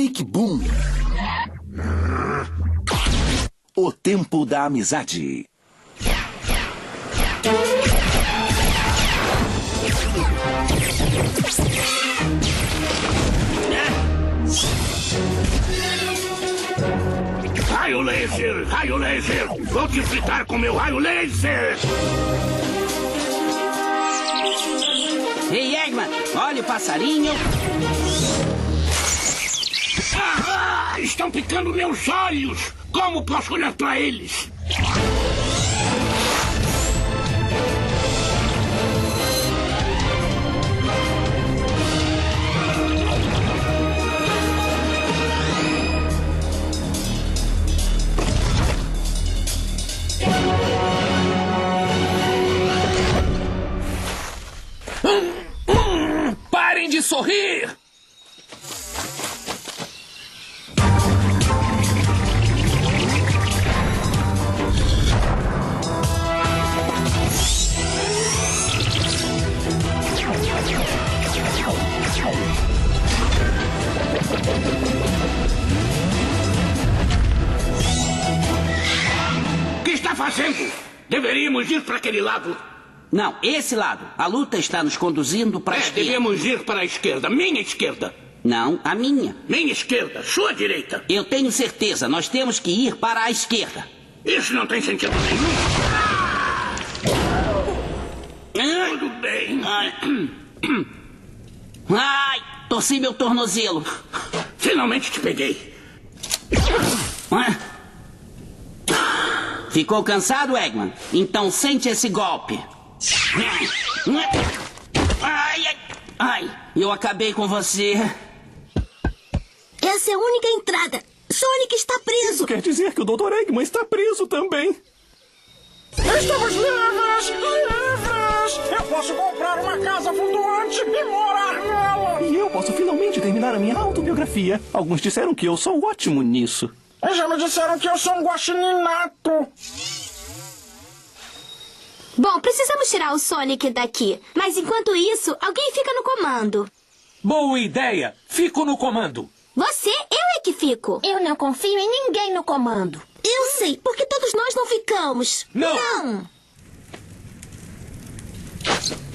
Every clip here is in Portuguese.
Sonic Boom. O tempo da amizade. Raio laser! Raio laser! Vou te fritar com meu raio laser! Ei, Eggman, olha o passarinho. Estão picando meus olhos! Como posso olhar para eles? Parem de sorrir! O que está fazendo? Deveríamos ir para aquele lado. Não, esse lado. A luta está nos conduzindo para a esquerda. Devemos ir para a esquerda. Minha esquerda. Não, a minha. Minha esquerda. Sua direita. Eu tenho certeza. Nós temos que ir para a esquerda. Isso não tem sentido nenhum. Tudo bem. Ai, torci meu tornozelo. Finalmente te peguei. Ficou cansado, Eggman? Então sente esse golpe. Ai, ai, ai, eu acabei com você. Essa é a única entrada. Sonic está preso. Isso quer dizer que o Dr. Eggman está preso também. Estamos livres! Livres! Eu posso comprar uma casa flutuante e morar nela! E eu posso finalmente terminar a minha autobiografia. Alguns disseram que eu sou ótimo nisso. E já me disseram que eu sou um guaxinim nato. Bom, precisamos tirar o Sonic daqui. Mas enquanto isso, alguém fica no comando. Boa ideia! Fico no comando. Você? Eu é que fico. Eu não confio em ninguém no comando. Eu sei, porque todos nós não ficamos. Não!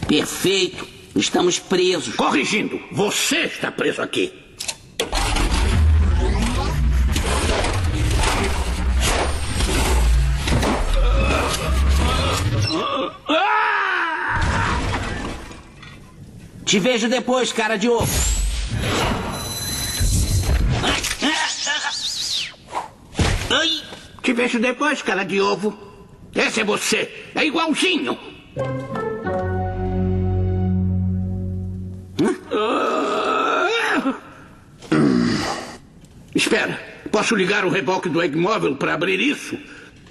Perfeito. Estamos presos. Corrigindo, você está preso aqui. Te vejo depois, cara de ovo. Ai. Te vejo depois, cara de ovo. Esse é você. É igualzinho. Espera. Posso ligar o reboque do Eggmóvel para abrir isso?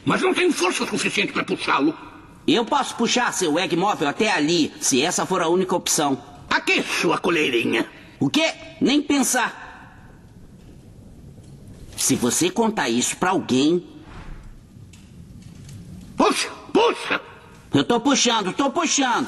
Mas não tenho força suficiente para puxá-lo. Eu posso puxar seu Eggmóvel até ali, se essa for a única opção. Aqui, sua coleirinha. O quê? Nem pensar. Se você contar isso pra alguém... Puxa, puxa. Eu tô puxando, tô puxando.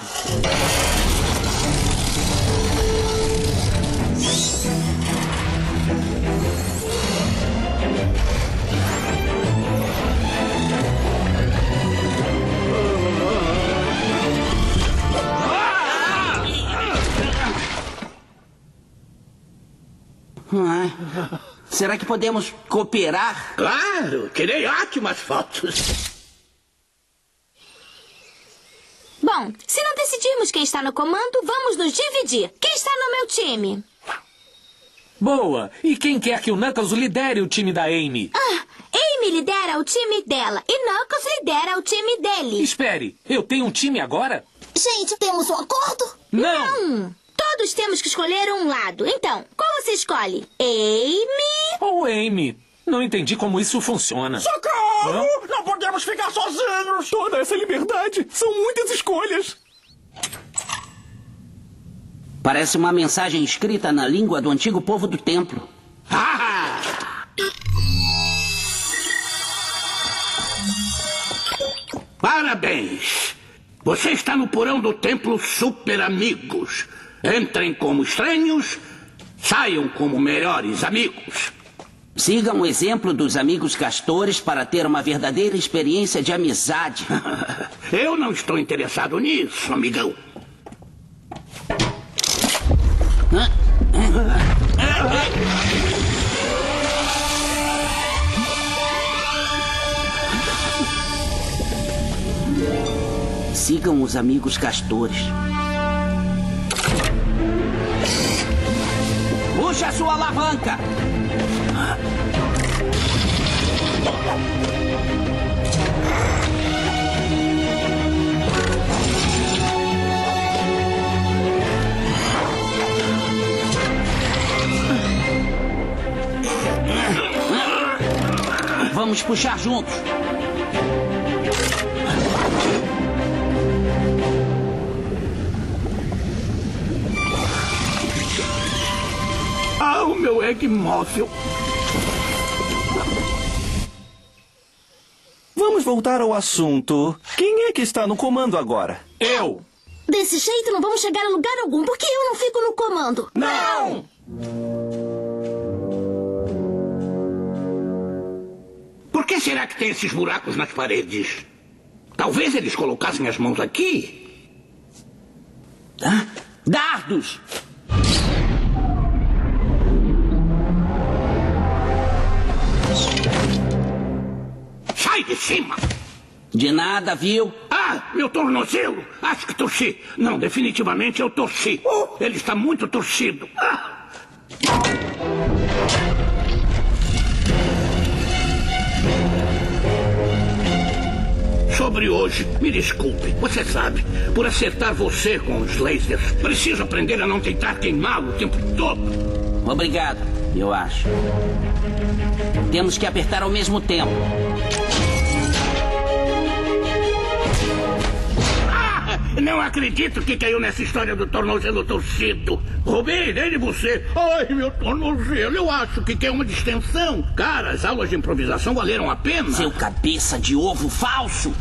Será que podemos cooperar? Claro, tirei ótimas fotos. Bom, se não decidirmos quem está no comando, vamos nos dividir. Quem está no meu time? Boa! E quem quer que o Knuckles lidere o time da Amy? Amy lidera o time dela e Knuckles lidera o time dele. Espere, eu tenho um time agora? Gente, temos um acordo? Não! Todos temos que escolher um lado. Então, qual você escolhe? Amy? Ou Amy? Não entendi como isso funciona. Socorro! Não podemos ficar sozinhos! Toda essa liberdade. São muitas escolhas. Parece uma mensagem escrita na língua do antigo povo do templo. Parabéns! Você está no porão do templo Super Amigos. Entrem como estranhos, Saiam como melhores amigos. Sigam o exemplo dos amigos castores para ter uma verdadeira experiência de amizade. Eu não estou interessado nisso, amigão. Sigam os amigos castores. Puxa a sua alavanca! Vamos puxar juntos. Ah, o meu egg móvel. Vamos voltar ao assunto. Quem é que está no comando agora? Eu! Desse jeito não vamos chegar a lugar algum, porque eu não fico no comando. Não! Por que será que tem esses buracos nas paredes? Talvez eles colocassem as mãos aqui. Hã? Dardos! Sai de cima! De nada, viu? Ah, meu tornozelo! Acho que torci. Não, definitivamente eu torci. Ele está muito torcido. Ah. Sobre hoje, me desculpe. Você sabe, por acertar você com os lasers, preciso aprender a não tentar queimá-lo o tempo todo. Obrigado, eu acho. Temos que apertar ao mesmo tempo. Não acredito que caiu nessa história do tornozelo torcido. Roubei dele você. Ai, meu tornozelo, eu acho que quer uma distensão. Cara, as aulas de improvisação valeram a pena. Seu cabeça de ovo falso.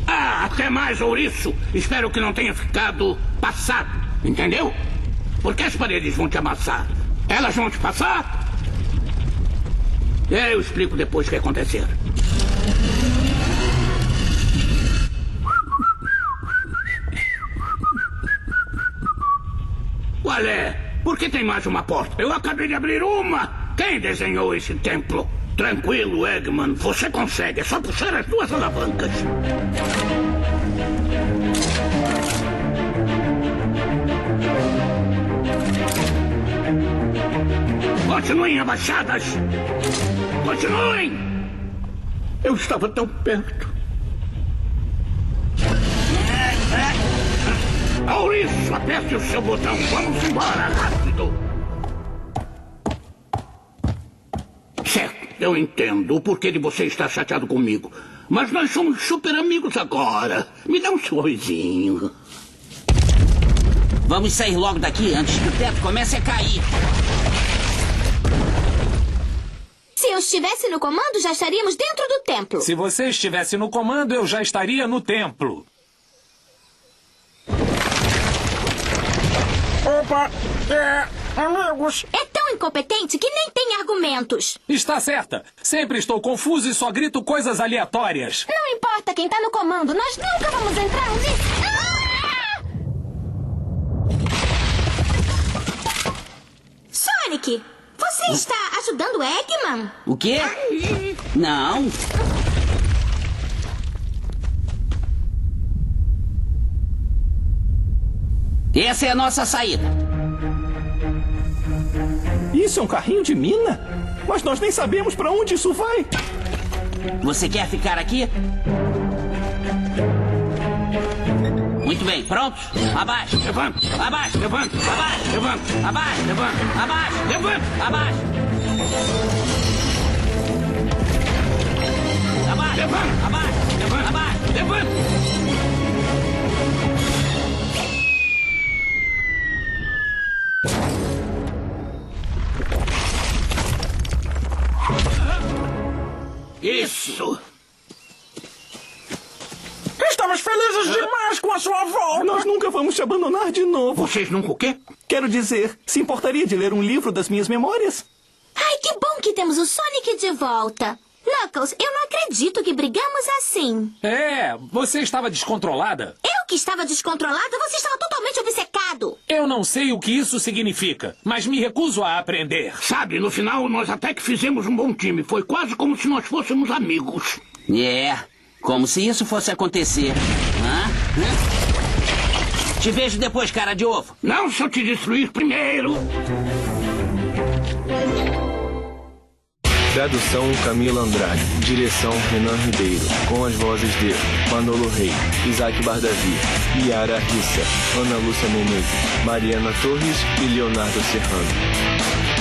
Ah, até mais, ouriço. Espero que não tenha ficado passado, entendeu? Porque as paredes vão te amassar. Elas vão te passar? Eu explico depois o que acontecer. Qual é? Por que tem mais uma porta? Eu acabei de abrir uma. Quem desenhou esse templo? Tranquilo, Eggman. Você consegue. É só puxar as duas alavancas. Continuem abaixadas. Continuem. Eu estava tão perto. Ouriço, aperte o seu botão. Vamos embora, rápido. Certo, eu entendo o porquê de você estar chateado comigo. Mas nós somos super amigos agora. Me dá um sorrisinho. Vamos sair logo daqui antes que o teto comece a cair. Se eu estivesse no comando, já estaríamos dentro do templo. Se você estivesse no comando, eu já estaria no templo. Opa, amigos. É tão incompetente que nem tem argumentos. Está certa. Sempre estou confuso e só grito coisas aleatórias. Não importa quem tá no comando, nós nunca vamos entrar nisso. Sonic, você está ajudando Eggman? O quê? Não. Essa é a nossa saída. Isso é um carrinho de mina? Mas nós nem sabemos para onde isso vai. Você quer ficar aqui? Muito bem, prontos? Abaixo. Levanta. Abaixo. Levanta. Abaixo. Levanta. Abaixo. Levanta. Abaixo. Levanta. Abaixo. Abaixo. Levanta. Abaixo. Levanta. Abaixo. Levanta. Isso. Está Estamos felizes demais com a sua volta. Nós nunca vamos te abandonar de novo. Vocês nunca o quê? Quero dizer, se importaria de ler um livro das minhas memórias? Ai, que bom que temos o Sonic de volta. Knuckles, eu não acredito que brigamos assim. É, você estava descontrolada. Eu que estava descontrolada, você estava totalmente obcecado. Eu não sei o que isso significa, mas me recuso a aprender. Sabe, no final nós até que fizemos um bom time. Foi quase como se nós fôssemos amigos. Como se isso fosse acontecer. Te vejo depois, cara de ovo. Não se eu te destruir primeiro. Tradução Camila Andrade. Direção Renan Ribeiro. Com as vozes de Manolo Rey, Isaac Bardavi, Yara Rissa, Ana Lúcia Menezes, Mariana Torres e Leonardo Serrano.